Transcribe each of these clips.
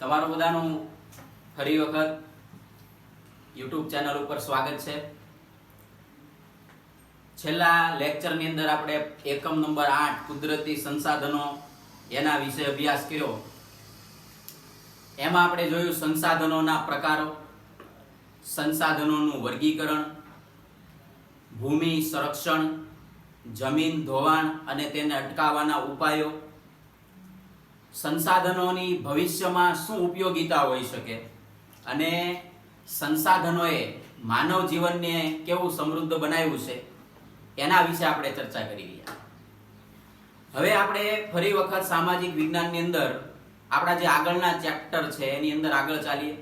તમારું બધાનું ફરી વખત YouTube ચેનલ ઉપર સ્વાગત છે। છેલ્લા લેક્ચરની અંદર આપણે એકમ નંબર 8 કુદરતી સંસાધનો એના વિશે અભ્યાસ કર્યો। એમાં આપણે જોયું સંસાધનોના પ્રકારો, સંસાધનોનું વર્ગીકરણ, ભૂમિ સંરક્ષણ, જમીન ધોવાણ અને તેને અટકાવવાના ઉપાયો, સંસાધનોની ભવિષ્યમાં શું ઉપયોગિતા હોઈ શકે અને સંસાધનોએ માનવ જીવનને કેવું સમૃદ્ધ બનાવ્યું છે એના વિશે આપણે ચર્ચા કરી રહ્યા। હવે આપણે ફરી વખત સામાજિક વિજ્ઞાનની અંદર આપણા જે આગળના ચેપ્ટર છે એની અંદર આગળ ચાલીએ।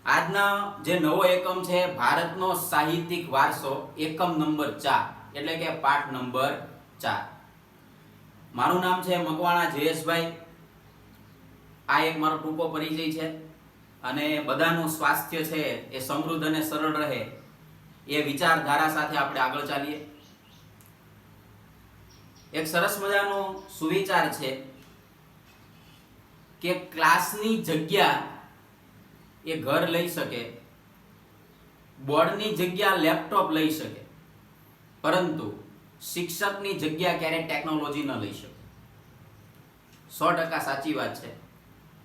આજના જે નવો એકમ છે ભારતનો સાહિત્યિક વારસો, એકમ નંબર 4 એટલે કે પાઠ નંબર 4। મારું નામ છે મકવાણા જયેશભાઈ। આ એક મારો ટૂંકો પરિચય છે અને બધાનું સ્વાસ્થ્ય છે એ સમૃદ્ધ અને સરળ રહે એ વિચારધારા સાથે આપણે આગળ ચાલીએ। એક સરસ મજાનો સુવિચાર છે કે ક્લાસની જગ્યા એ ઘર લઈ શકે, બોર્ડની જગ્યા લેપટોપ લઈ શકે, પરંતુ શિક્ષકની જગ્યા ક્યારેય ટેકનોલોજી ન લઈ શકે। 100% સાચી વાત છે,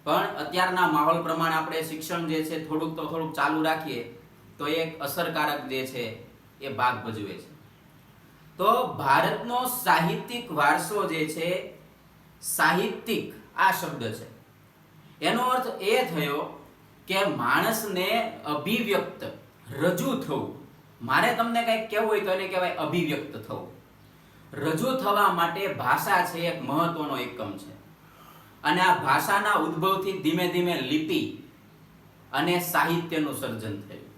પણ અત્યારના માહોલ પ્રમાણે આપણે શિક્ષણ જે છે થોડુંક ચાલુ રાખીએ તો એક અસરકારક જે છે એ ભાગ ભજવે છે। તો ભારતનો સાહિત્યિક વારસો જે છે, સાહિત્યિક આ શબ્દ છે એનો અર્થ એ થયો કે માણસને અભિવ્યક્ત, રજૂ થવું। મારે તમને કંઈક કહેવું હોય તો એને કહેવાય અભિવ્યક્ત થવું। રજૂ થવા માટે ભાષા છે એક મહત્વનો એકમ છે અને આ ભાષાના ઉદ્ભવથી ધીમે ધીમે લિપિ અને સાહિત્યનું સર્જન થયું।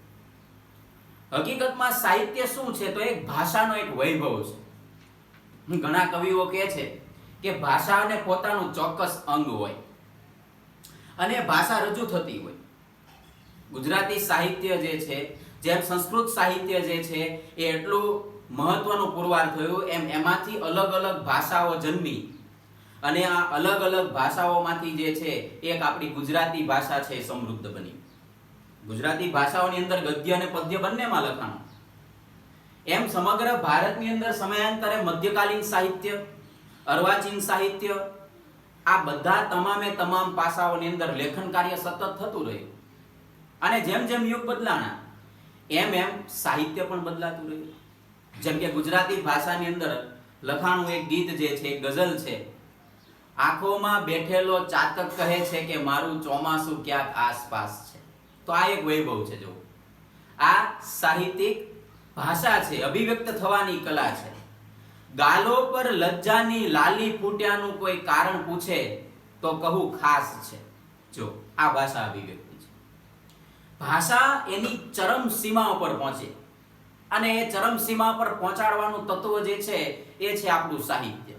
હકીકતમાં સાહિત્ય શું છે તો એક ભાષાનો એક વૈભવ છે। ઘણા કવિઓ કહે છે કે ભાષાને પોતાનું ચોક્કસ અંગ હોય અને ભાષા રજૂ થતી હોય। ગુજરાતી સાહિત્ય જે છે, જેમ સંસ્કૃત સાહિત્ય જે છે એ એટલું મહત્વનું પુરવાર થયું, એમ એમાંથી અલગ અલગ ભાષાઓ જન્મી અને આ અલગ અલગ ભાષાઓમાંથી જે છે એક આપણી ગુજરાતી ભાષા છે સમૃદ્ધ બની। ગુજરાતી ભાષાઓની અંદર ગદ્ય અને પદ્ય બંનેમાં લખાણો। એમ સમગ્ર ભારતની અંદર સમયાંતરે મધ્યકાલીન સાહિત્ય, અર્વાચીન સાહિત્ય, આ બધા તમામે તમામ પાસાઓની અંદર લેખન કાર્ય સતત થતું રહ્યું અને જેમ જેમ યુગ બદલાણા એમ એમ સાહિત્ય પણ બદલાતું રહ્યું। જેમ કે ગુજરાતી ભાષાની અંદર લખાણું એક ગીત જે છે, ગઝલ છે, આંખોમાં બેઠેલો ચાતક કહે છે કે મારું ચોમાસું ક્યાંક આસપાસ છે। તો આ એક વૈભવ છે। જો આ સાહિત્યિક ભાષા છે, અભિવ્યક્ત થવાની કલા છે। ગાલો પર લજ્જાની લાલી ફૂટ્યાનું કોઈ કારણ પૂછે તો કહું ખાસ છે। જો આ ભાષા અભિવ્યક્તિ છે। ભાષા એની ચરમ સીમા ઉપર પહોંચે અને એ ચરમ સીમા પર પહોંચાડવાનું તત્વ જે છે એ છે આપણું સાહિત્ય।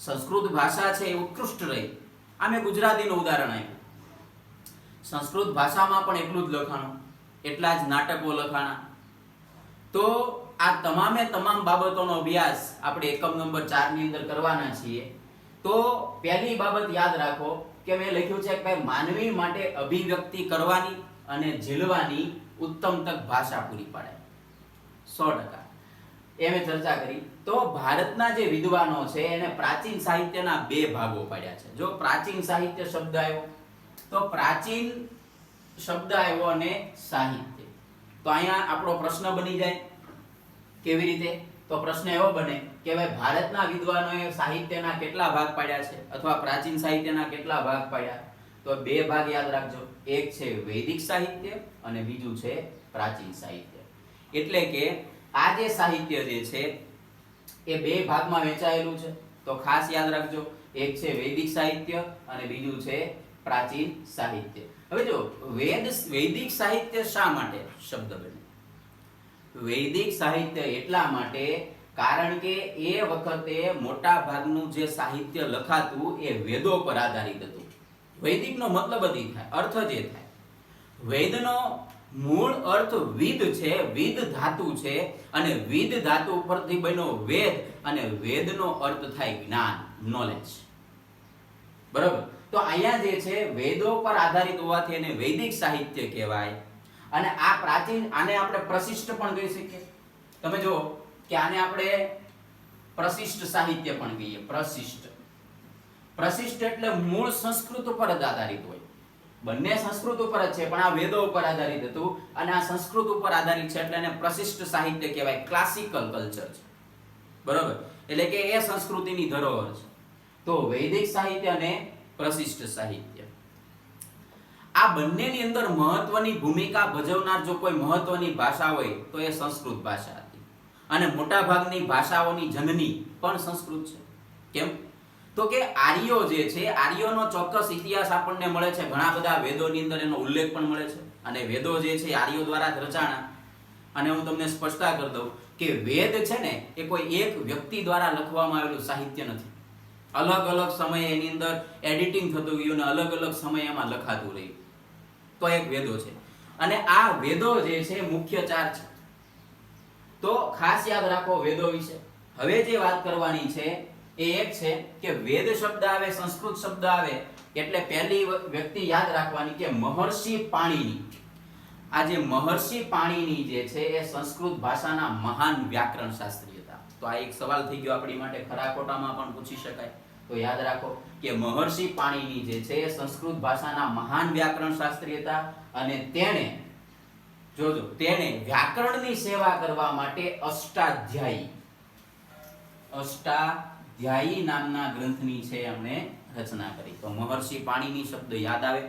સંસ્કૃત ભાષા છે એ ઉત્કૃષ્ટ રહી। આ મેં ગુજરાતીનું ઉદાહરણ આપ્યું। સંસ્કૃત ભાષામાં પણ એટલું જ લખાણું, એટલા જ નાટકો લખાણા। તો આ તમામે તમામ બાબતોનો અભ્યાસ આપણે એકમ નંબર 4 ની અંદર કરવાના છીએ। તો પહેલી બાબત યાદ રાખો કે મેં લખ્યું છે કે માનવી માટે અભિવ્યક્તિ કરવાની અને ઝીલવાની ઉત્તમ તક ભાષા પૂરી પાડે। 100% એ મેં ચર્ચા કરી। તો ભારતના જે વિદ્વાનો છે એને પ્રાચીન સાહિત્યના બે ભાગો પાડ્યા છે। જો પ્રાચીન સાહિત્ય શબ્દ આવ્યો તો પ્રાચીન શબ્દ આવ્યો અને સાહિત્ય। તો અહીંયા આપણો પ્રશ્ન બની જાય કેવી રીતે? તો પ્રશ્ન એવો બને કે ભાઈ ભારતના વિદ્વાનોએ સાહિત્યના કેટલા ભાગ પાડ્યા છે અથવા પ્રાચીન સાહિત્યના કેટલા ભાગ પાડ્યા? તો બે ભાગ યાદ રાખજો, એક છે વૈદિક સાહિત્ય અને બીજું છે પ્રાચીન સાહિત્ય। એટલે કે આ જે સાહિત્ય જે છે એ બે ભાગમાં વહેંચાયેલું છે। તો ખાસ યાદ રાખજો, એક છે વૈદિક સાહિત્ય અને બીજું છે પ્રાચીન સાહિત્ય। હવે જો વૈદિક સાહિત્ય શા માટે શબ્દ બને? વૈદિક સાહિત્ય એટલા માટે કારણ કે એ વખતે મોટા ભાગનું જે સાહિત્ય લખાતું એ વેદો પર આધારિત હતું। વૈદિકનો મતલબ જ થાય, અર્થ જે થાય। વેદનો મૂળ અર્થ વિદ છે, વિદ ધાતુ છે અને વિદ ધાતુ પરથી બન્યો વેદ અને વેદનો અર્થ થાય જ્ઞાન, નોલેજ। બરાબર? તો અહીંયા જે છે વેદો પર આધારિત હોવાથી એને વૈદિક સાહિત્ય કહેવાય. અને આ પ્રાચીન, આને આપણે પ્રશિષ્ટ પણ કહી શકીએ. તમે જુઓ કે આને આપણે પ્રશિષ્ટ સાહિત્ય પણ કહીએ. પ્રશિષ્ટ એટલે મૂળ સંસ્કૃત ઉપર જ આધારિત હોય. બંને સંસ્કૃત ઉપર જ છે પણ આ વેદો ઉપર આધારિત હતું અને આ સંસ્કૃત ઉપર આધારિત છે એટલે એને પ્રશિષ્ટ સાહિત્ય કહેવાય. ક્લાસિકલ કલ્ચર છે, બરોબર, એટલે કે એ સંસ્કૃતિની ધરોહર છે. તો વૈદિક સાહિત્ય અને પ્રશિષ્ટ સાહિત્ય, આ બંનેની અંદર મહત્વની ભૂમિકા ભજવનાર જો કોઈ મહત્વની ભાષા હોય તો એ સંસ્કૃત ભાષા હતી. અને મોટા ભાગની ભાષાઓની જનની પણ સંસ્કૃત છે. કેમ? તો કે આર્યો જે છે, આર્યોનો ચોક્કસ ઇતિહાસ આપણને મળે છે. ઘણા બધા વેદોની અંદર એનો ઉલ્લેખ પણ મળે છે. અને વેદો જે છે આર્યો દ્વારા જ રચાણા. અને હું તમને સ્પષ્ટતા કરી દઉં કે વેદ છે ને એ કોઈ એક વ્યક્તિ દ્વારા લખવામાં આવેલું સાહિત્ય નથી. અલગ અલગ સમયે એની અંદર એડિટિંગ થતું ગયું અને અલગ અલગ સમયે એમાં લખાતું રહ્યું. તો એક વેદો છે. અને આ વેદો જે છે મુખ્ય 4 છે. તો ખાસ યાદ રાખો વેદો વિશે. હવે જે વાત કરવાની છે એ એક છે કે વેદ શબ્દ આવે, સંસ્કૃત શબ્દ આવે એટલે પહેલી વ્યક્તિ યાદ રાખવાની કે મહર્ષિ પાણિની. આ જે મહર્ષિ પાણિની જે છે એ સંસ્કૃત ભાષાના મહાન વ્યાકરણ શાસ્ત્રી હતા. તો આ એક સવાલ થઈ ગયો આપણી માટે, ખરા ખોટામાં પણ પૂછી શકાય. તો યાદ રાખો કે મહર્ષિ પાણિની જે છે એ સંસ્કૃત ભાષાના મહાન વ્યાકરણ શાસ્ત્રી હતા. અને તેણે વ્યાકરણની સેવા કરવા માટે અષ્ટાધ્યાયી નામના ગ્રંથની છે એમણે રચના કરી. તો મહર્ષિ પાણિની શબ્દ યાદ આવે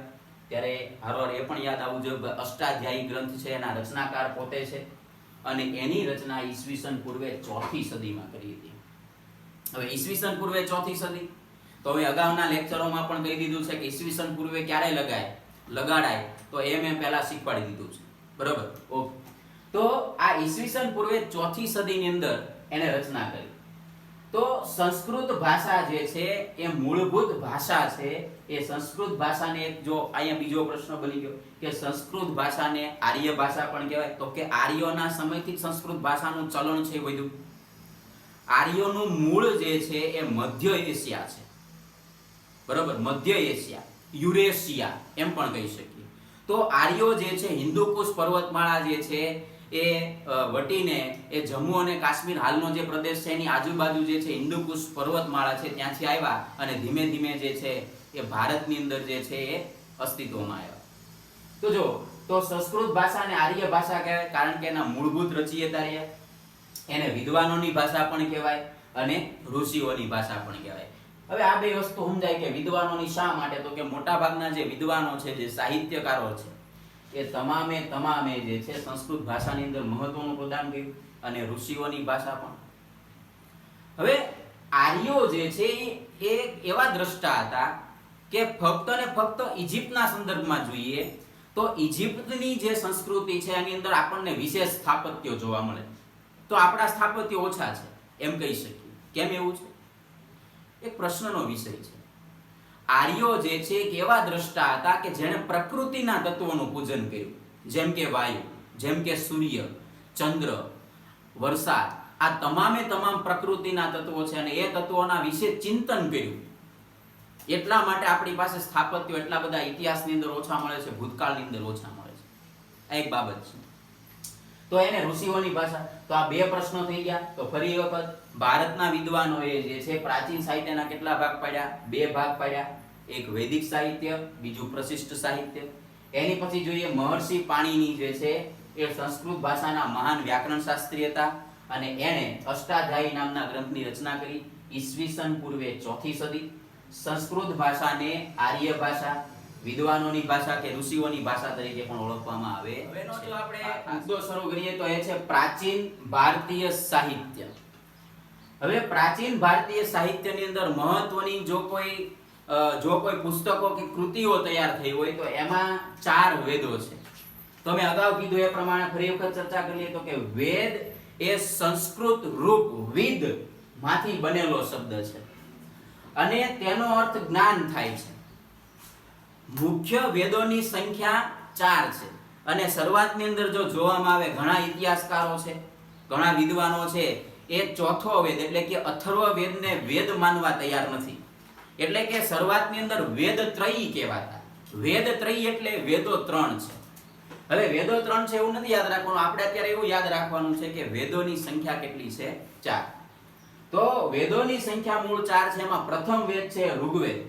ત્યારે હારોહાર એ પણ યાદ આવવું જોઈએ અષ્ટાધ્યાયી ગ્રંથ છે એના રચનાકાર પોતે છે અને એની રચના ઈસવીસન પૂર્વે 4th સદીમાં કરી હતી. હવે ઈસવીસન પૂર્વે 4th સદી, તો હવે અગાઉના લેક્ચરોમાં પણ કહી દીધું છે કે ઈસવીસન પૂર્વે ક્યારે લગાડાય તો એ મેં પહેલા શીખવાડી દીધું છે, બરોબર. ઓકે, તો આ ઈસવીસન પૂર્વે 4th સદીની અંદર એને રચના કરી. તો સંસ્કૃત ભાષા જે છે એ મૂળભૂત ભાષા છે. એ સંસ્કૃત ભાષાને એક જો અહીંયા બીજો પ્રશ્ન બની ગયો કે સંસ્કૃત ભાષાને આર્ય ભાષા પણ કહેવાય. તો કે આર્યોના સમયથી જ સંસ્કૃત ભાષાનું ચલણ છે બધું. આર્યોનું મૂળ જે છે એ મધ્ય એશિયા છે, બરોબર, મધ્ય એશિયા, યુરેશિયા એમ પણ કહી શકીએ. તો આર્યો જે છે હિન્દુકુશ પર્વતમાળા જે છે એ વટીને એ જમ્મુ અને કાશ્મીર હાલનો જે પ્રદેશ છે એની આજુબાજુ જે છે હિન્દુકુશ પર્વતમાળા છે ત્યાંથી આવ્યા અને ધીમે ધીમે જે છે એ ભારતની અંદર જે છે એ અસ્તિત્વમાં આવ્યા. તો જો તો સંસ્કૃત ભાષાને આર્ય ભાષા કહેવાય કારણ કે એના મૂળભૂત રચયિતા રહ્યા. એને વિદ્વાનોની ભાષા પણ કહેવાય અને ઋષિઓની ભાષા પણ કહેવાય. હવે આ બે વસ્તુ સમજાય કે વિદ્વાનોની શા માટે, તો કે મોટા ભાગના જે વિદ્વાનો છે, જે સાહિત્યકારો છે, એ તમામે જે છે સંસ્કૃત ભાષાની અંદર મહત્વનું પ્રદાન કર્યું અને ઋષિઓની ભાષા પણ. હવે આર્યો જે છે એ એવા દ્રષ્ટા હતા કે ફક્ત ને ફક્ત ઇજિપ્તના સંદર્ભમાં જોઈએ તો ઇજિપ્તની જે સંસ્કૃતિ છે એની અંદર આપણને વિશેષ સ્થાપત્યો જોવા મળે. તો આપણા સ્થાપત્યો ઓછા છે એમ કહી શકીએ. કેમ એવું છે? એક પ્રશ્નનો વિષય છે. આર્યો જે છે એક એવા દ્રષ્ટા હતા કે જેણે પ્રકૃતિના તત્વોનું પૂજન કર્યું, જેમ કે વાયુ, જેમ કે સૂર્ય, ચંદ્ર, વરસાદ, આ તમામ પ્રકૃતિના તત્વો છે અને એ તત્વોના વિશે ચિંતન કર્યું. એટલા માટે આપણી પાસે સ્થાપત્યો એટલા બધા ઇતિહાસની અંદર ઓછા મળે છે, ભૂતકાળની અંદર ઓછા મળે છે. આ એક બાબત છે. તો એને ઋષિઓની ભાષા. તો આ બે પ્રશ્નો થઈ ગયા. તો ફરી વખત ભારતના વિદ્વાનોએ જે છે પ્રાચીન સાહિત્યના કેટલા ભાગ પાડ્યા? 2 ભાગ પાડ્યા. એક વૈદિક સાહિત્ય, બીજું પ્રશિષ્ટ સાહિત્ય. એની પછી જોઈએ મહર્ષિ પાણિની જે છે એ સંસ્કૃત ભાષાના મહાન વ્યાકરણ શાસ્ત્રી હતા અને એણે અષ્ટાધ્યાયી નામના ગ્રંથની રચના કરી ઈસવીસન પૂર્વે 4th સદી. સંસ્કૃત ભાષાને આર્ય ભાષા, વિદ્વાનોની ભાષા કે ઋષિઓની ભાષા તરીકે પણ ઓળખવામાં આવે છે. જો આપણે મુદ્દો શરૂ કરીએ તો એ છે પ્રાચીન ભારતીય સાહિત્ય. હવે પ્રાચીન ભારતીય સાહિત્યની અંદર મહત્વની જો કોઈ પુસ્તકો કે કૃતિઓ તૈયાર થઈ હોય તો એમાં 4 વેદો છે. તો મેં અગાઉ કીધું એ પ્રમાણે ફરી વખત ચર્ચા કરીએ તો કે વેદ એ સંસ્કૃત રૂપ વિદ માંથી બનેલો શબ્દ છે અને તેનો અર્થ જ્ઞાન થાય છે. મુખ્ય વેદોની સંખ્યા 4 છે અને શરૂઆતની અંદર જો જોવામાં આવે ઘણા ઇતિહાસકારો છે, ઘણા વિદ્વાનો છે, એ ચોથો વેદ એટલે કે અથર્વ વેદને વેદ માનવા તૈયાર નથી. એટલે કે શરૂઆતની અંદર વેદ ત્રયી કહેવાતા. વેદ ત્રયી એટલે વેદો 3 છે. હવે વેદો 3 છે એવું નથી યાદ રાખવાનું, આપણે અત્યારે એવું યાદ રાખવાનું છે કે વેદોની સંખ્યા કેટલી છે? 4. તો વેદોની સંખ્યા મૂળ 4 છે. એમાં પ્રથમ વેદ છે ઋગ્વેદ,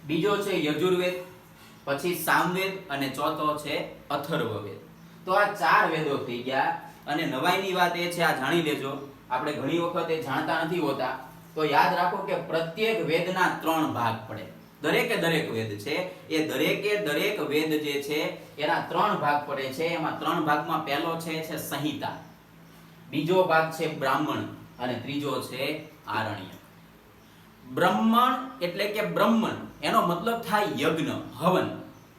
બીજો છે યજુર્વેદ, પછી સામવેદ અને ચોથો છે અથર્વવેદ. તો આ 4 વેદો થઈ ગયા. અને નવાઈની વાત એ છે, આ જાણી લેજો, આપણે ઘણી વખત એ જાણતા નથી હોતા, તો યાદ રાખો કે પ્રત્યેક વેદના 3 ભાગ પડે. દરેકે દરેક વેદ છે એ દરેકે દરેક વેદ જે છે એના 3 ભાગ પડે છે. એમાં 3 ભાગમાં પહેલો છે સંહિતા, બીજો ભાગ છે બ્રાહ્મણ અને ત્રીજો છે આરણ્યક. બ્રાહ્મણ એટલે કે બ્રહ્મણ, એનો મતલબ થાય યજ્ઞ, હવન.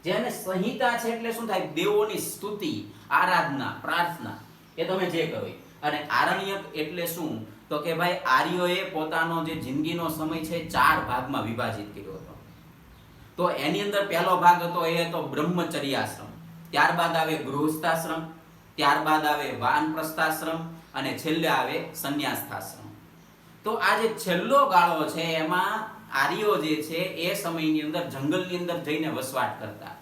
જેને સંહિતા છે એટલે શું થાય? દેવોની સ્તુતિ, આરાધના, પ્રાર્થના, એ તમે જે કરો. અને આરણ્યક એટલે શું? તો કે ભાઈ આર્યોએ પોતાનો જે જિંદગીનો સમય છે 4 ભાગમાં વિભાજિત કર્યો હતો. તો એની અંદર પહેલો ભાગ હતો એ હતો બ્રહ્મચર્યાશ્રમ, ત્યારબાદ આવે ગૃહસ્થાશ્રમ, ત્યારબાદ આવે વાનપ્રસ્થાશ્રમ અને છેલ્લે આવે સંન્યાસ્થાશ્રમ. તો આ જે છેલ્લો ગાળો છે એમાં આર્યો જે છે એ સમયની અંદર જંગલની અંદર જઈને વસવાટ કરતા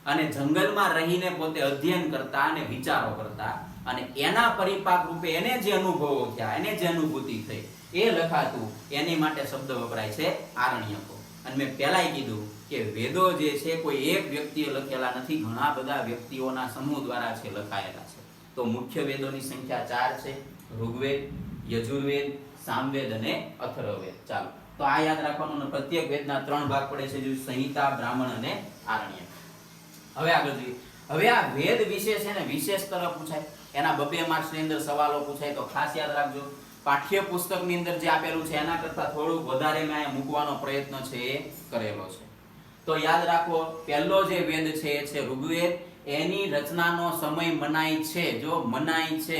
અને જંગલમાં રહીને પોતે અધ્યયન કરતા અને વિચારો કરતા, અને એના પરિપાક રૂપે એને જે અનુભવો થયા, એને જે અનુભૂતિ થઈ એ લખાતું. એની માટે શબ્દ વપરાય છે આરણ્યકો. અને મેં પહેલાય કીધું કે વેદો જે છે કોઈ એક વ્યક્તિએ લખેલા નથી, ઘણા બધા વ્યક્તિઓના સમૂહ દ્વારા છે લખાયેલા છે. તો મુખ્ય વેદોની સંખ્યા 4 છે: ઋગ્વેદ, યજુર્વેદ, સામવેદ અને અથર્વવેદ. ચાલો, તો આ યાદ રાખવાનું. પ્રત્યેક વેદના 3 ભાગ પડે છે, જે સંહિતા, બ્રાહ્મણ અને આરણ્યક. હવે આગળ જોઈએ. હવે આ વેદ વિશે છે ને વિશેષ તરફ પૂછાય, એના 2 માર્ક્સની અંદર સવાલો પૂછાય, તો ખાસ યાદ રાખજો. પાઠ્ય પુસ્તકની અંદર જે આપેલું છે એના કરતા થોડું વધારે મેં અહીંયા મૂકવાનો પ્રયત્ન છે એ કરેલો છે. તો યાદ રાખો, પહેલો જે વેદ છે એ છે ઋગ્વેદ. એની રચનાનો સમય મનાય છે, જો મનાય છે,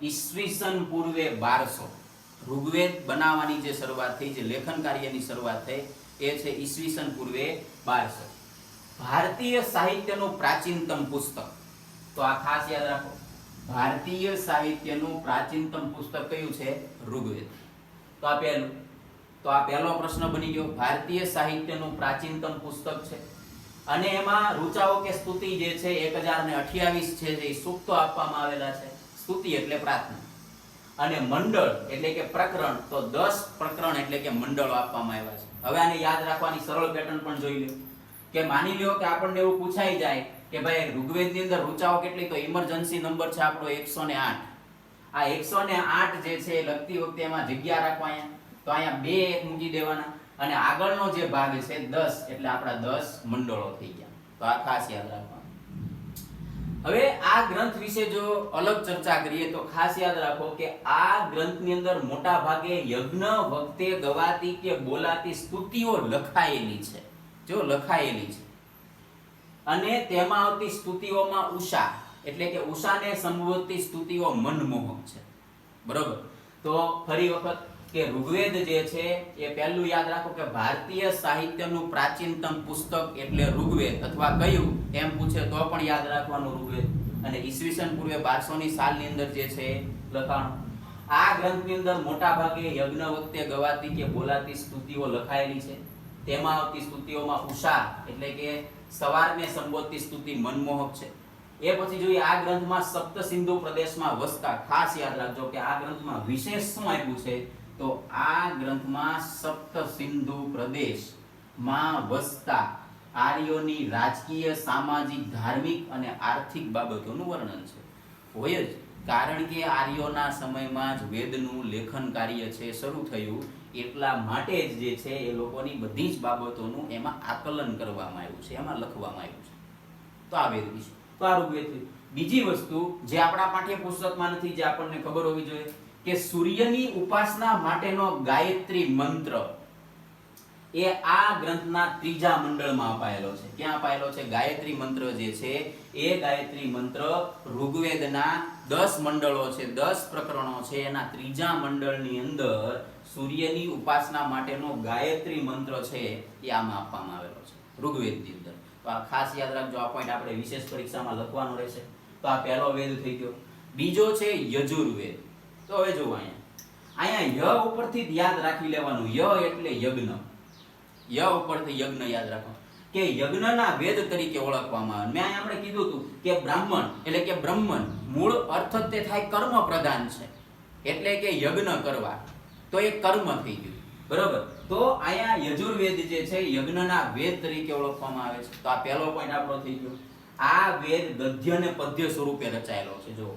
ઈસવીસન પૂર્વે 1200. ઋગ્વેદ બનાવવાની જે શરૂઆત થઈ, જે લેખન કાર્યની શરૂઆત થઈ, એ છે ઈસવીસન પૂર્વે 1200. ભારતીય સાહિત્યનું પ્રાચીનતમ પુસ્તક, તો આ ખાસ યાદ રાખો, ભારતીય સાહિત્યનું પ્રાચીનતમ પુસ્તક કયું છે? ઋગ્વેદ. તો આ પહેલું. તો આ પહેલો પ્રશ્ન બની ગયો. ભારતીય સાહિત્યનું પ્રાચીનતમ પુસ્તક છે અને એમાં ઋચાઓ કે સ્તુતિ જે છે 1028 છે, જે સૂક્તો આપવામાં આવેલા છે. સ્તુતિ એટલે પ્રાર્થના, અને મંડળ એટલે કે પ્રકરણ, તો 10 પ્રકરણ એટલે કે મંડળો આપવામાં આવ્યા છે. હવે આને યાદ રાખવાની સરળ પેટર્ન પણ જોઈ લો. કે માની લ્યો કે આપણને એવું પૂછાઈ જાય કે ભાઈ ઋગ્વેદની અંદર ઋચાઓ કેટલી, તો ઇમરજન્સી નંબર છે આપણો 108. આ 108 જે છે લખતી વખતે એમાં જગ્યા રાખવા, અહીંયા તો અહીંયા 2 એક મૂકી દેવાના, અને આગળનો જે ભાગ છે 10 એટલે આપણા 10 મંડળો થઈ ગયા. તો આ ખાસ યાદ રાખવાનું. હવે આ ગ્રંથ વિશે જો અલગ ચર્ચા કરીએ તો ખાસ યાદ રાખો કે આ ગ્રંથની અંદર મોટા ભાગે યજ્ઞ વખતે ગવાતી કે બોલાતી સ્તુતિઓ લખાયેલી છે, જો લખાયેલી છે. અને તેમાં આવતી સ્તુતિઓમાં ઉષા એટલે કે ઉષાને સંબોધતી સ્તુતિઓ મનમોહક છે. બરોબર. તો ફરી વખત કે ઋગ્વેદ જે છે એ પહેલું યાદ રાખો કે ભારતીય સાહિત્યનું પ્રાચીનતમ પુસ્તક એટલે ઋગ્વેદ, અથવા કયું એમ પૂછે તો પણ યાદ રાખવાનું ઋગ્વેદ. અને ઈસવીસન પૂર્વે 1200 ની સાલની અંદર જે છે લખાણું. આ ગ્રંથની અંદર મોટા ભાગે યજ્ઞ વખતે ગવાતી કે બોલાતી સ્તુતિઓ લખાયેલી છે. તેમાં આવતી સ્તુતિઓમાં ઉષા એટલે કે સવારને સંબોધતી સ્તુતિ મનમોહક છે. એ પછી જોઈએ આ ગ્રંથમાં સપ્ત સિંધુ પ્રદેશમાં વસતા, ખાસ યાદ રાખજો કે આ ગ્રંથમાં વિશેષ શું આપ્યું છે, તો આ ગ્રંથમાં સપ્ત સિંધુ પ્રદેશમાં વસતા આર્યોની રાજકીય, સામાજિક, ધાર્મિક અને આર્થિક બાબતોનું વર્ણન છે. હોય જ, કારણ કે આર્યોના સમયમાં જ વેદનું લેખન કાર્ય છે શરૂ થયું, એટલા માટે જ જે છે એ લોકોની બધી જ બાબતોનું એમાં આકલન કરવામાં આવ્યું છે, એમાં લખવામાં આવ્યું છે. તો આ વેદ વિશે, તો આ ઋગ્વેદ. બીજી વસ્તુ જે આપણા પાઠ્યપુસ્તકમાં નથી, જે આપણને ખબર હોવી જોઈએ, કે સૂર્યની ઉપાસના માટેનો ગાયત્રી મંત્ર એ આ ગ્રંથના 3જા મંડળમાં અપાયેલો છે. ક્યાં અપાયેલો છે? ગાયત્રી મંત્ર જે છે એ ગાયત્રી મંત્ર ઋગ્વેદના 10 મંડળો છે, 10 પ્રકરણો છે, એના 3જા મંડળની અંદર સૂર્યની ઉપાસના માટેનો ગાયત્રી મંત્ર છે એ આમાં આપવામાં આવેલો છે ઋગ્વેદની અંદર. તો આ ખાસ યાદ રાખજો, આ પોઈન્ટ આપણે વિશેષ પરીક્ષામાં લખવાનો રહેશે. તો આ પહેલો વેદ થઈ ગયો. બીજો છે યજુર્વેદ. તો હવે જુઓ, અહીંયા ય ઉપરથી યાદ રાખી લેવાનું, ય એટલે યજ્ઞ. ય ઉપરથી યજ્ઞ યાદ રાખો કે યજ્ઞના વેદ તરીકે ઓળખવામાં આવે. મેં આપણે કીધું હતું કે બ્રાહ્મણ એટલે કે બ્રહ્મન મૂળ અર્થ તે થાય કર્મ પ્રધાન છે, એટલે કે યજ્ઞ કરવા, તો એ કર્મ થઈ ગયું. બરોબર. તો અહીંયા યજુર્વેદ જે છે યજ્ઞના વેદ તરીકે ઓળખવામાં આવે છે. તો આ પહેલો પોઈન્ટ આપણો થઈ ગયો. આ વેદ ગદ્ય અને પદ્ય સ્વરૂપે રચાયેલો છે. જો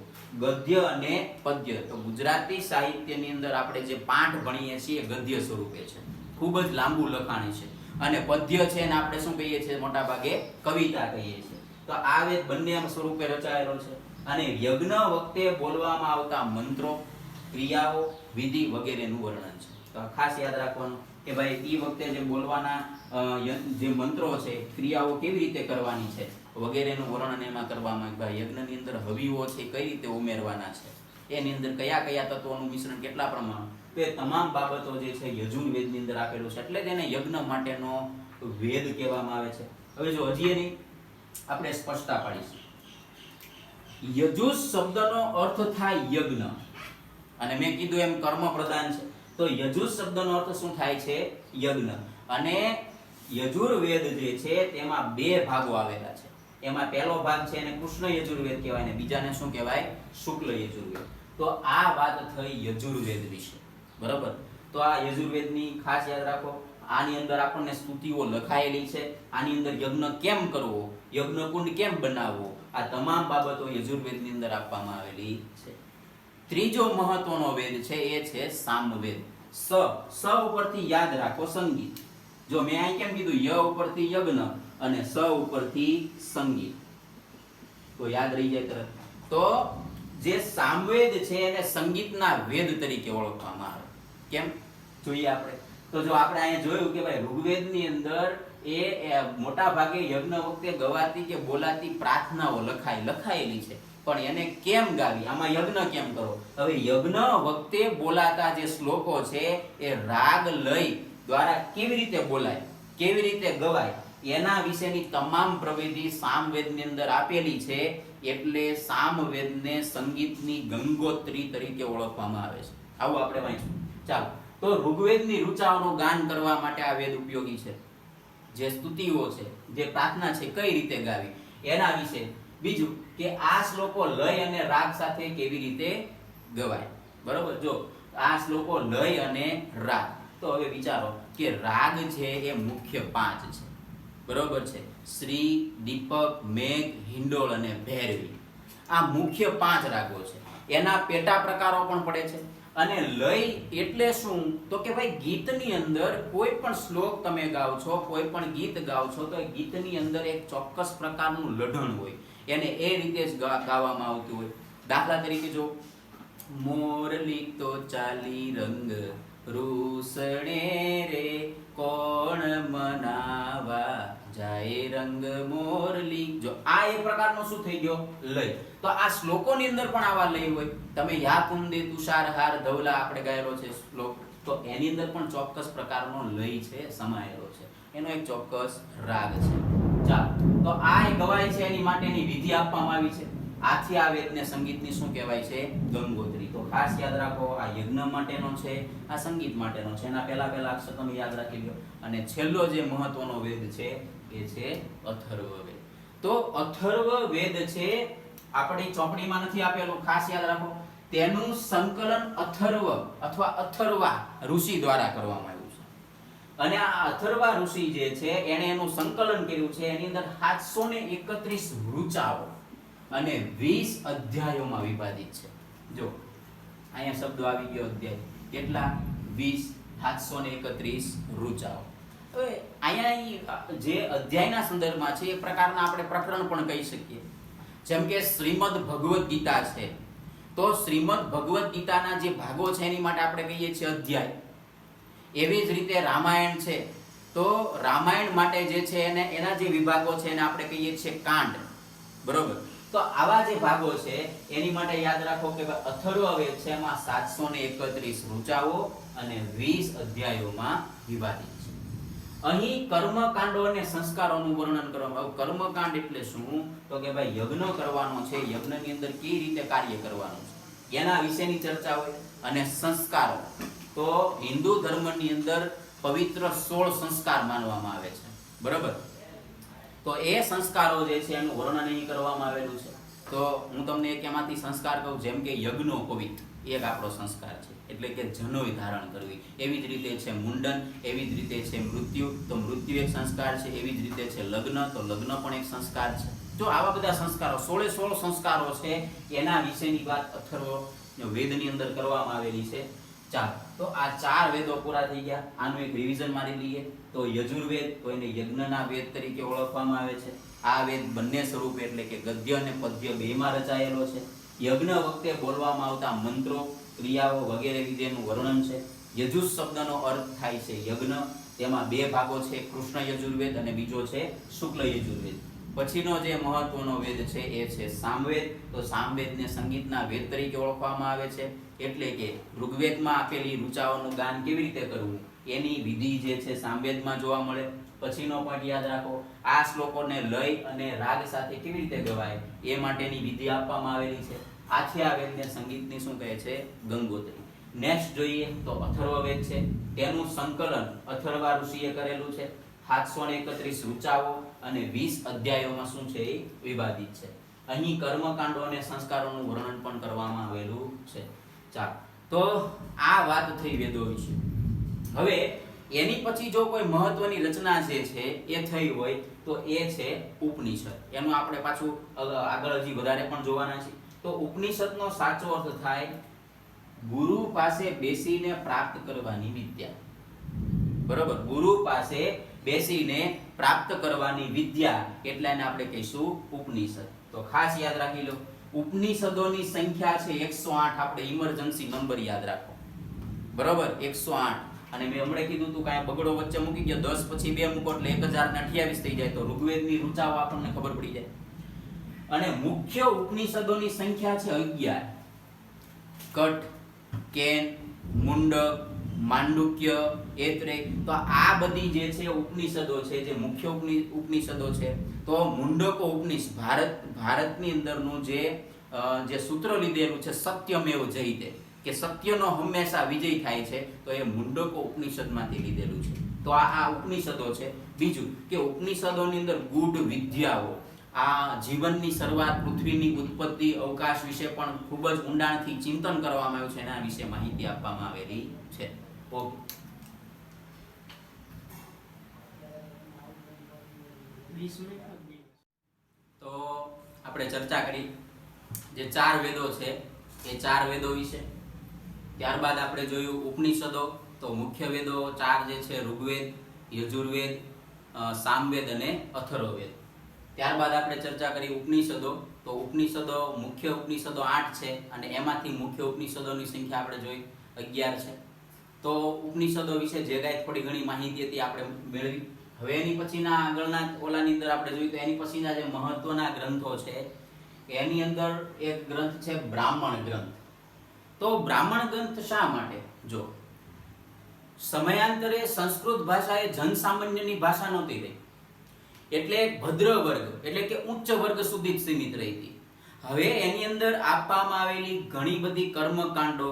ગદ્ય અને પદ્ય, તો ગુજરાતી સાહિત્યની અંદર આપણે જે પાઠ ભણીએ છીએ ગદ્ય સ્વરૂપે છે, ખૂબ જ લાંબુ લખાણ છે. અને પદ્ય છે ને આપણે શું કહીએ છીએ, મોટા ભાગે કવિતા કહીએ છીએ. તો આ વેદ બંને સ્વરૂપે રચાયેલો છે. અને યજ્ઞ વખતે બોલવામાં આવતા મંત્રો, ક્રિયાઓ, વિધિ વગેરેનું વર્ણન છે. તો ખાસ યાદ રાખવાનું કે ભાઈ ઈ વખતે જે બોલવાના જે મંત્રો છે, ક્રિયાઓ કેવી રીતે કરવાની છે વગેરેનું વર્ણન એમાં કરવામાં. ભાઈ યજ્ઞની અંદર હવિઓ છે કઈ રીતે ઉમેરવાના છે, એની અંદર કયા કયા તત્વોનું મિશ્રણ કેટલા પ્રમાણ, તો એ તમામ બાબતો જે છે યજુર્વેદની અંદર આપેલું છે. એટલે તેને યજ્ઞ માટેનો વેદ કહેવામાં આવે છે. હવે જો હજી એની આપણે સ્પષ્ટતા પાડીશું. યજુષ શબ્દનો અર્થ થાય યજ્ઞ, અને મેં કીધું એમ કર્મ પ્રધાન છે. તો યજુષ શબ્દનો અર્થ શું થાય છે, યજ્ઞ. અને યજુર્વેદ જે છે તેમાં બે ભાગો આવેલા છે. એમાં પહેલો ભાગ છે એને કૃષ્ણ યજુર્વેદ કહેવાય ને બીજાને શું કહેવાય, શુક્લ યજુર્વેદ. તો આ વાત થઈ યજુર્વેદ વિશે. બરોબર. તો આ યજુર્વેદની ખાસ યાદ રાખો. આની અંદર આપણને સ્તુતિઓ લખાયેલી છે. આની અંદર યજ્ઞ કેમ કરવો, યજ્ઞકુંડ કેમ બનાવવો, આ તમામ બાબતો યજુર્વેદની અંદર આપવામાં આવેલી છે. ત્રીજો મહત્વનો વેદ છે એ છે સામવેદ. સ ઉપરથી યાદ રાખો સંગીત. જો મેં અહીં કેમ કીધું, ય ઉપરથી યજ્ઞ અને સ ઉપરથી સંગીત, તો યાદ રહી જાય તરત. તો જે સામવેદ છે એને સંગીતના વેદ તરીકે ઓળખવામાં આવે. કેમ જોઈએ આપણે, તો જો આપણે અહીંયા જોયું કે ભાઈ ઋગ્વેદની અંદર એ મોટા ભાગે યજ્ઞ વખતે ગવાતી કે બોલાતી પ્રાર્થનાઓ લખાયેલી છે, પણ એને કેમ ગાવી, આમાં યજ્ઞ કેમ કરો. હવે યજ્ઞ વખતે બોલાતા જે શ્લોકો છે એ રાગ લય દ્વારા કેવી રીતે બોલાય, કેવી રીતે ગવાય, એના વિશેની તમામ પ્રવિધિ સામવેદની અંદર આપેલી છે. એટલે સામવેદને સંગીતની ગંગોત્રી તરીકે ઓળખવામાં આવે છે. આવું આપણે વાંચ્યું. ચાલો, તો ઋગ્વેદની ઋચાઓનું ગાન કરવા માટે આ વેદ ઉપયોગી છે. જે સ્તુતિઓ છે, જે પ્રાર્થના છે, કઈ રીતે ગાવી એના વિશે. બીજું કે આ શ્લોકો લય અને રાગ સાથે કેવી રીતે ગવાય. બરોબર. જો આ શ્લોકો લય અને રાગ, તો હવે વિચારો કે રાગ છે એ મુખ્ય 5 છે. બરોબર છે. શ્રી, દીપક, મેઘ, હિંડોળ અને ભૈરવી, આ મુખ્ય 5 રાગો છે. એના પેટા પ્રકારો પણ પડે છે. અને લય એટલે શું, તો કે ભાઈ ગીતની અંદર કોઈ પણ શ્લોક તમે ગાઓ છો, કોઈ પણ ગીત ગાઓ છો, તો એ ગીતની અંદર એક ચોક્કસ પ્રકારનું લઢણ હોય, એને એ રીતે જ ગાવામાં આવતું હોય. દાખલા તરીકે જો મોરલી તો ચાલી રંગ રૂસણે રે, કોણ મનાવા જાય રંગ મોરલી. જો આ એક પ્રકારનો શું થઈ ગયો, લય. તો આ શ્લોકોની અંદર પણ આવા લય હોય. તમે યા કુંદે તુષાર હાર ધવલા આપણે ગાયેલો છે શ્લોક, તો એની અંદર પણ ચોક્કસ પ્રકારનો લય છે, સમાયેલો છે, એનો એક ચોક્કસ રાગ છે. ચાલો, તો આ ગવાય છે એની માટેની વિધિ આપવામાં આવી છે. આથી આ વેદને સંગીતની શું કહેવાય છે, ગંગોત્રી. તો ખાસ યાદ રાખો, આ યજ્ઞ માટેનો છે, આ સંગીત માટેનો છે. એના પહેલા અક્ષર તમે યાદ રાખી લો. અને છેલ્લો જે મહત્વનો વેદ છે એ છે અથર્વવેદ. તો અથર્વવેદ છે, આપણી ચોપડીમાં નથી આપેલું, ખાસ યાદ રાખો. તેનું સંકલન અથર્વ અથવા અથર્વા ઋષિ દ્વારા કરવામાં આવ્યું છે. અને આ અથર્વા ઋષિ જે છે એને એનું સંકલન કર્યું છે. એની અંદર 731 ઋચાઓ અને 20 અધ્યાયોમાં વિભાજિત છે. જો અહીંયા શબ્દો આવી ગયો અધ્યાય, કેટલા, 20, 731 ઋચાઓ. હવે અહીંયા જે અધ્યાયના સંદર્ભમાં છે એ પ્રકારના આપણે પ્રકરણ પણ કહી શકીએ. જેમ કે શ્રીમદ ભગવદ ગીતા છે, તો શ્રીમદ ભગવદ ગીતાના જે ભાગો છે એની માટે આપણે કહીએ છીએ અધ્યાય. એવી જ રીતે રામાયણ છે, તો રામાયણ માટે જે છે એને એના જે વિભાગો છે એને આપણે કહીએ છીએ કાંડ. બરોબર. તો આવા જે ભાગો છે એની માટે યાદ રાખો કે અથર્વવેદ છે એમાં 731 ઋચાઓ અને 20 અધ્યાયોમાં વિભાજિત છે. અહીં કર્મકાંડો અને સંસ્કારોનું વર્ણન કરવામાં આવ્યું. કર્મકાંડ એટલે શું, તો કે ભાઈ યજ્ઞ કરવાનો છે, યજ્ઞની અંદર કેવી રીતે કાર્ય કરવાનું છે એના વિશેની ચર્ચા હોય. અને સંસ્કારો, તો હિન્દુ ધર્મની અંદર પવિત્ર 16 સંસ્કાર માનવામાં આવે છે, બરાબર. તો એ સંસ્કારો જે છે એનું વર્ણન અહીં કરવામાં આવેલું છે. તો હું તમને એક એમાંથી સંસ્કાર કહું, જેમ કે યજ્ઞોપવિત એક આપણો સંસ્કાર છે, એટલે કે જનોઈ ધારણ કરવી. એવી જ રીતે છે મુંડન, એવી જ રીતે છે મૃત્યુ, તો મૃત્યુ એક સંસ્કાર છે. એવી જ રીતે છે લગ્ન, તો લગ્ન પણ એક સંસ્કાર છે. જો આવા બધા સંસ્કારો 16 સંસ્કારો છે, એના વિશેની વાત અથર્વ વેદની અંદર કરવામાં આવેલી છે. ચાલો, તો આ 4 વેદો પૂરા થઈ ગયા. આનું એક રિવિઝન મારી લઈએ. તો યજુર્વેદ, તો એને યજ્ઞના વેદ તરીકે ઓળખવામાં આવે છે. આ વેદ બંને સ્વરૂપે એટલે કે ગદ્ય અને પદ્ય બેમાં રચાયેલો છે. યજ્ઞ વખતે બોલવામાં આવતા મંત્રો, ક્રિયાઓ વગેરે વિધેનું વર્ણન છે. યજુષ શબ્દનો અર્થ થાય છે યજ્ઞ. તેમાં 2 ભાગો છે, કૃષ્ણ યજુર્વેદ અને બીજો છે શુક્લ યજુર્વેદ. પછીનો જે મહત્વનો વેદ છે એ છે સામવેદ. તો સામવેદને સંગીતના વેદ તરીકે ઓળખવામાં આવે છે, એટલે કે ઋગ્વેદમાં આપેલી ઋચાઓનું ગાન કેવી રીતે કરવું એની વિધિ જે છે સામવેદમાં જોવા મળે. પછીનો પોઈન્ટ યાદ રાખો, આ શ્લોકોને લય અને રાગ સાથે કેવી રીતે ગવાય એ માટેની વિધિ આપવામાં આવેલી છે. આથી આ વેદને સંગીતની શું કહે છે? ગંગોત્રી. નેક્સ્ટ જોઈએ તો અથર્વવેદ છે. તેનું સંકલન અથર્વા ઋષિએ કરેલું છે. 731 ઋચાઓ અને 20 અધ્યાયોમાં શું છે એ વિભાજિત છે. અહીં કર્મકાંડો અને સંસ્કારોનું વર્ણન પણ કરવામાં આવેલું છે. ચાલો, તો આ વાત થઈ વેદો વિશે. હવે એની પછી જો કોઈ મહત્વની રચના જે છે એ થઈ હોય તો એ છે ઉપનિષદ. એનું આપણે પાછું આગળ હજી વધારે પણ જોવાના છે. તો ઉપનિષદનો સાચો અર્થ થાય ગુરુ પાસે બેસીને પ્રાપ્ત કરવાની વિદ્યા. બરોબર, ગુરુ પાસે બેસીને પ્રાપ્ત કરવાની વિદ્યા, એટલે એને આપણે કહીશું ઉપનિષદ. તો ખાસ યાદ રાખી લો, ઉપનિષદોની સંખ્યા છે 108. આપણે ઇમરજન્સી નંબર યાદ રાખો, બરોબર, 108. અને મેં હમણાં કીધું તું કાંઈ બગડો વચ્ચે મૂકી ગયો, 10 પછી 2 મૂકો એટલે 1028 થઈ જાય. તો ઋગ્વેદની ઋચાઓ આપણને ખબર પડી જાય. અને મુખ્ય ઉપનિષદોની સંખ્યા છે 11. કટ, કેન, મુંડક, માંડુક્ય, એત્રેય. તો આ બધી જે છે ઉપનિષદો છે, જે મુખ્ય ઉપનિષદો છે. તો મુંડકો ઉપનિષદ ભારતની અંદરનું જે સૂત્ર લીધેલું છે સત્યમેવ જયતે, કે સત્યનો હંમેશા વિજય થાય છે, તો એ મુંડકો ઉપનિષદમાંથી લીધેલું છે. તો આ ઉપનિષદો છે. બીજું કે ઉપનિષદોની અંદર ગૂઢ વિદ્યાઓ, આ જીવનની શરૂઆત, પૃથ્વીની ઉત્પત્તિ, અવકાશ વિશે પણ ખૂબ જ ઊંડાણથી ચિંતન કરવામાં આવ્યું છે. એના વિશે માહિતી આપવામાં આવેલી છે. ઓકે, તો આપણે ચર્ચા કરી જે 4 વેદો છે એ 4 વેદો વિશે. ત્યારબાદ આપણે જોયું ઉપનિષદો. તો મુખ્ય વેદો 4 જે છે ઋગ્વેદ, યજુર્વેદ, સામવેદ અને અથર્વવેદ. ત્યારબાદ આપણે ચર્ચા કરી ઉપનિષદો. તો ઉપનિષદો, મુખ્ય ઉપનિષદો 8 છે અને એમાંથી મુખ્ય ઉપનિષદોની સંખ્યા આપણે જોઈ 11 છે. તો ઉપનિષદો વિશે જે કાંઈ થોડી ઘણી માહિતી હતી આપણે મેળવી. હવે એની પછીના આગળના ઓલાની અંદર આપણે જોયું તો એની પછીના જે મહત્વના ગ્રંથો છે એની અંદર એક ગ્રંથ છે બ્રાહ્મણ ગ્રંથ. તો બ્રાહ્મણ ગ્રંથ શા માટે? જો સમયાંતરે સંસ્કૃત ભાષા એ જનસામાન્યની ભાષા નહોતી રહી, એટલે ભદ્ર વર્ગ એટલે કે ઉચ્ચ વર્ગ સુધી જ સીમિત રહી હતી. હવે એની અંદર આપવામાં આવેલી ઘણી બધી કર્મકાંડો,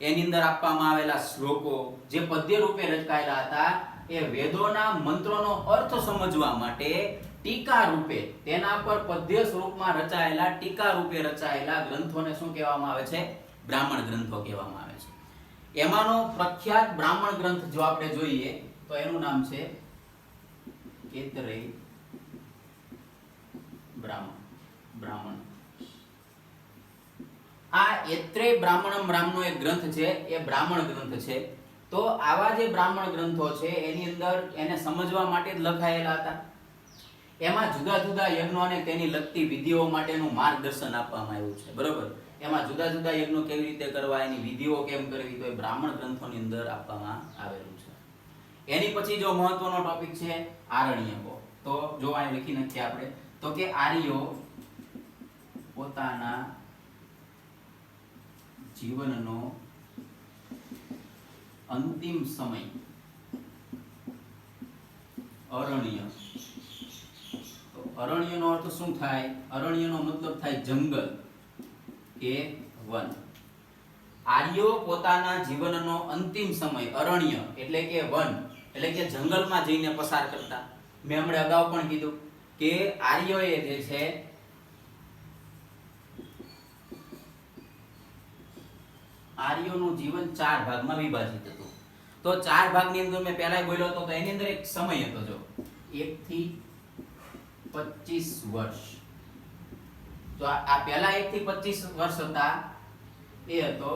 એની અંદર આપવામાં આવેલા શ્લોકો જે પદ્ય રૂપે રચાયેલા હતા, એ વેદોના મંત્રોનો અર્થ સમજવા માટે ટીકા રૂપે, તેના પર પદ્ય સ્વરૂપમાં રચાયેલા, ટીકા રૂપે રચાયેલા ગ્રંથોને શું કહેવામાં આવે છે? બ્રાહ્મણ ગ્રંથો કહેવામાં આવે છે. એમાંનો પ્રખ્યાત બ્રાહ્મણ ગ્રંથ જો આપણે જોઈએ તો એનું નામ છે એત્રેય બ્રાહ્મણ. આ એત્રેય બ્રાહ્મણમ નામનો એક ગ્રંથ છે, એ બ્રાહ્મણ ગ્રંથ છે. તો આવા જે બ્રાહ્મણ ગ્રંથો છે એની અંદર એને સમજવા માટે જ લખાયેલા હતા. એમાં જુદા જુદા યજ્ઞો અને તેની લગતી વિધિઓ માટેનું માર્ગદર્શન આપવામાં આવ્યું છે, બરોબર. એમાં જુદા જુદા યજ્ઞો કેવી રીતે કરવા, એની વિધિઓ કેમ કરવી, તો એ બ્રાહ્મણ ગ્રંથોની અંદર આપવામાં આવેલું છે. એની પછી જો મહત્વનો ટોપિક છે આરણ્યકો. તો જો અહીં લખી નાખીએ આપણે, તો કે આર્યો પોતાના જીવનનો અંતિમ સમય અરણ્ય. તો અરણ્યનો અર્થ શું થાય? અરણ્યનો મતલબ થાય જંગલ કે વન. આર્યો પોતાના જીવનનો અંતિમ સમય, અરણ્ય એટલે કે વન, એટલે કે જંગલમાં જઈને પસાર કરતા. મેં હમણાં અગાઉ પણ કીધું કે આર્યોએ જે છે આર્યોનું જીવન 4 ભાગમાં વિભાજિત હતું. તો 4 ભાગની અંદર મેં પહેલા બોલ્યો હતો તો એની અંદર એક સમય હતો, જો 1 થી 25 વર્ષ. તો આ પહેલા 1 થી 25 વર્ષ હતા એ હતો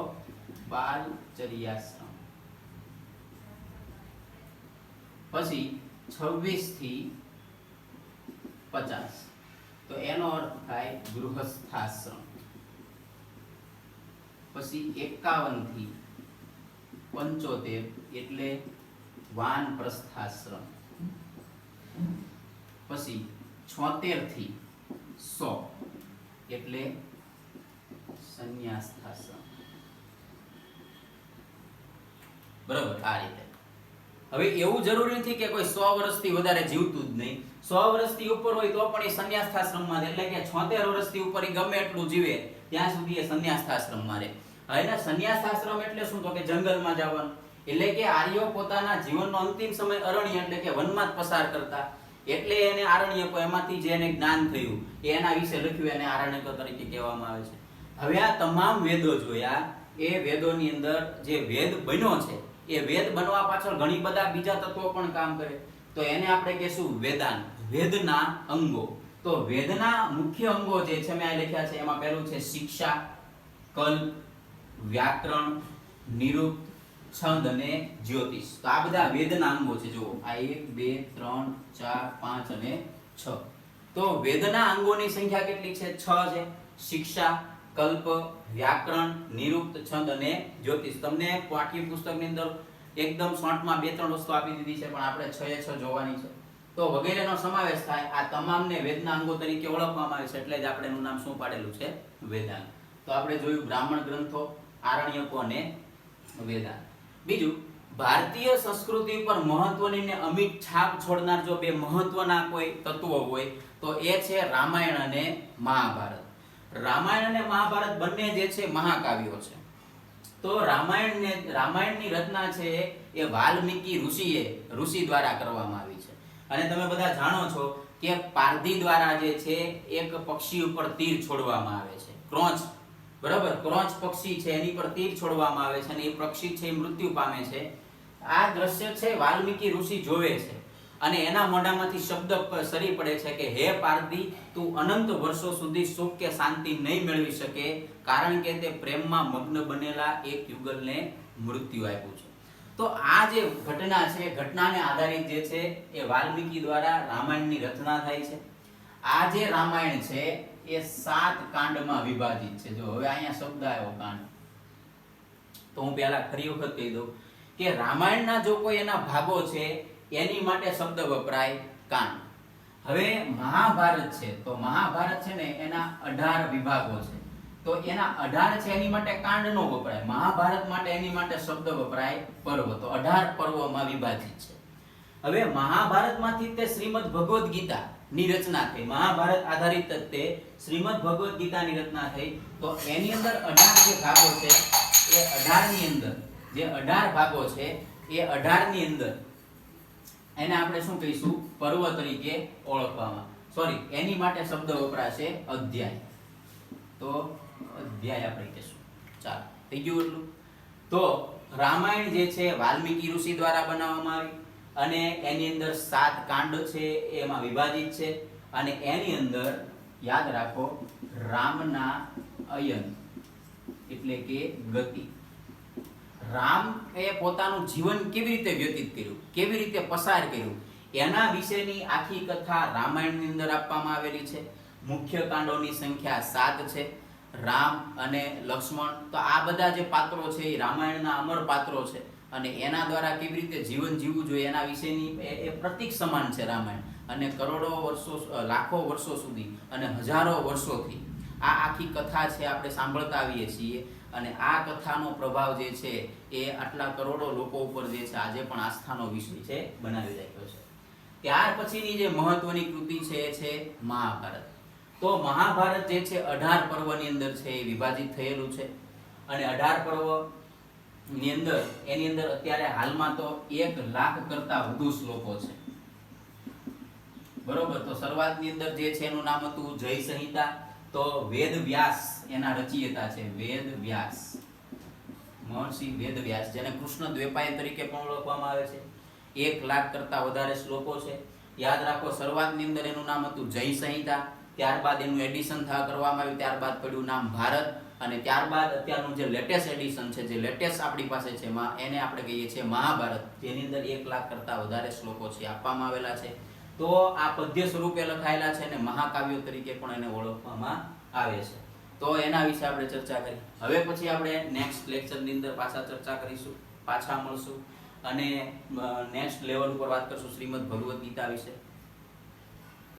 બાલચર્યાશ્રમ. પછી 26 થી 50 તો એનો અર્થ થાય ગૃહસ્થાશ્રમ. પછી 51 થી 75 એટલે વાનપ્રસ્થાશ્રમ. પછી 76 થી 100 એટલે સંન્યાસાશ્રમ. બરાબર, આ રીતે. હવે એવું જરૂરી નથી કે કોઈ 100 વર્ષથી વધારે જીવતું જ નહીં. 100 વર્ષથી ઉપર હોય તો પણ એ સંન્યાસાશ્રમમાં રહે. એટલે કે 76 વર્ષથી ઉપર એ ગમે એટલું જીવે ત્યાં સુધી એ સંન્યાસાશ્રમમાં રહે. હવે એના સંન્યાસાશ્રમ એટલે શું? તો કે જંગલમાં જવાનું. એટલે કે આર્યો પોતાના જીવનનો અંતિમ સમય અરણ્ય એટલે કે વનમાં જ પસાર કરતા. એટલે એને આરણ્યકો, એમાંથી જે એને જ્ઞાન થયું એ એના વિશે લખ્યું, એને આરણ્યકો તરીકે કહેવામાં આવે છે. હવે આ તમામ વેદો જોયા, એ વેદોની અંદર જે વેદ બન્યો છે એ વેદ બનવા પાછળ ઘણી બધા બીજા તત્વો પણ કામ કરે. તો એને આપણે કહેશું વેદાંત, વેદના અંગો. તો વેદના મુખ્ય અંગો જે છે મેં આ લખ્યા છે. એમાં પહેલું છે શિક્ષા, કલ્પ, વ્યાકરણ, નિરુક્ત, છંદ અને જ્યોતિષ. તો આ બધા વેદના અંગો છે. જુઓ, આ 1 2 3 4 5 અને 6. તો વેદના અંગોની સંખ્યા કેટલી છે? 6 છે. શિક્ષા, કલ્પ, વ્યાકરણ, નિરુક્ત, છંદ અને જ્યોતિષ. તમને પાઠ્યપુસ્તકની અંદર એકદમ શોર્ટમાં 2-3 વસ્તુ આપી દીધી છે, પણ આપણે 6 એ 6 જોવાની છે. તો વગેરેનો સમાવેશ થાય. આ તમામને વેદના અંગો તરીકે ઓળખવામાં આવે છે, એટલે જ આપણે એનું નામ શું પાડેલું છે? વેદાંત. તો આપણે જોયું બ્રાહ્મણ ગ્રંથો, આરણ્યકો અને વેદાંત. બીજું, ભારતીય સંસ્કૃતિ પર મહત્વની ને અમિટ છાપ છોડનાર જો બે મહત્વના કોઈ તત્વો હોય તો એ છે રામાયણ અને મહાભારત. રામાયણ અને મહાભારત બંને જે છે મહાકાવ્યો છે. તો રામાયણની રચના છે એ વાલ્મીકી ઋષિ દ્વારા કરવામાં આવી છે. અને તમે બધા જાણો છો કે પારધી દ્વારા જે છે એક પક્ષી ઉપર તીર છોડવામાં આવે છે, ક્રોંચ. બરાબર, ક્રોંચ પક્ષી છે એની પર તીર છોડવામાં આવે છે અને એ પક્ષી છે એ મૃત્યુ પામે છે. આ દ્રશ્ય છે વાલ્મીકી ઋષિ જોવે છે અને એના મોઢામાંથી શબ્દ સરી પડે છે કે હે પારધી, તું અનંત વર્ષો સુધી સુખ કે શાંતિ નહીં મેળવી શકે, કારણ કે તે પ્રેમમાં મગ્ન બનેલા એક યુગલને મૃત્યુ આપ્યું છે. તો આ જે ઘટના છે, ઘટનાને આધારિત જે છે એ વાલ્મીકી દ્વારા રામાયણની રચના થાય છે. આ જે રામાયણ છે એ 7 કાંડમાં વિભાજિત છે. જો હવે અહીંયા શબ્દ આવ્યો કાંડ, તો હું પહેલા ફરી વખત કહી દઉં કે રામાયણના જો કોઈ એના ભાગો છે એની માટે શબ્દ વપરાય કાંડ. હવે મહાભારત છે તો મહાભારત છે ને એના 18 વિભાગો છે. તો એના 18 છે એની માટે કાંડ નો વપરાય. મહાભારત માટે એની માટે શબ્દ વપરાય પર્વ. તો 18 પર્વમાં વિભાજિત છે. હવે મહાભારતમાંથી તે શ્રીમદ ભગવદ્ ગીતા ની રચના થઈ. મહાભારત આધારિત તે શ્રીમદ ભગવદ્ ગીતાની રચના થઈ. તો એની અંદર 18 જે ભાગો છે એ 18 ની અંદર જે 18 ભાગો છે એ 18 ની અંદર એને આપણે શું કહીશું? પર્વ તરીકે ઓળખવામાં. સોરી, એની માટે શબ્દ વપરાશે અધ્યાય. તો અધ્યાય આપણે કહીશું. ચાલો, થઈ ગયું એટલું. તો રામાયણ જે છે વાલ્મીકી ઋષિ દ્વારા બનાવવામાં આવી અને એની અંદર 7 કાંડ છે એમાં વિભાજિત છે. અને એની અંદર યાદ રાખો રામના અયન એટલે કે ગતિ. રામ એ પોતાનું જીવન કેવી રીતે વ્યતીત કર્યું, કેવી રીતે પસાર કર્યું, એના વિશેની આખી કથા રામાયણની અંદર આપવામાં આવેલી છે. મુખ્ય કાંડોની સંખ્યા 7 છે. રામ અને લક્ષ્મણ, તો આ બધા જે પાત્રો છે એ રામાયણના અમર પાત્રો છે અને એના દ્વારા કેવી રીતે જીવન જીવવું જોઈએ એના વિશેની એ પ્રતીક સમાન છે રામાયણ. અને કરોડો વર્ષો, લાખો વર્ષો સુધી અને હજારો વર્ષોથી આ આખી કથા છે આપણે સાંભળતા આવીએ છીએ. અને આ કથાનો પ્રભાવ જે છે એ આટલા કરોડો લોકો ઉપર જે છે આજે પણ આસ્થાનો વિષય છે બનાવી રાખ્યો છે. ત્યાર પછીની જે મહત્વની કૃતિ છે એ છે મહાભારત. તો મહાભારત જે છે 18 પર્વની અંદર છે એ વિભાજિત થયેલું છે. અને 18 પર્વ એની અંદર અત્યારે હાલમાં તો 1 લાખ કરતા વધુ શ્લોકો છે. બરોબર. તો શરૂઆતની અંદર જે છે એનું નામ હતું જય સંહિતા. તો વેદ વ્યાસ એના રચયિતા છે. વેદ વ્યાસ, મહર્ષિ વેદ વ્યાસ, જેને કૃષ્ણ દ્વૈપાયન તરીકે પણ ઓળખવામાં આવે છે. 1 લાખ કરતા વધારે શ્લોકો છે. યાદ રાખો, શરૂઆતની અંદર એનું નામ હતું જય સંહિતા, ત્યારબાદ એનું એડિશન કરવામાં આવ્યું, ત્યારબાદ પડ્યું નામ ભારત, અને ત્યારબાદ અત્યારનું જે લેટેસ્ટ એડિશન છે, જે લેટેસ્ટ આપણી પાસે છે, એને આપણે કહીએ છીએ મહાભારત, જેની અંદર 1 લાખ કરતા વધારે શ્લોકો છે આપવામાં આવેલા છે. તો આ પદ્ય સ્વરૂપે લખાયેલા છે અને મહાકાવ્યો તરીકે પણ એને ઓળખવામાં આવે છે. તો એના વિશે આપણે ચર્ચા કરી. હવે પછી આપણે નેક્સ્ટ લેક્ચરની અંદર પાછા ચર્ચા કરીશું, પાછા મળશું અને નેક્સ્ટ લેવલ ઉપર વાત કરશું શ્રીમદ ભગવદ ગીતા વિશે.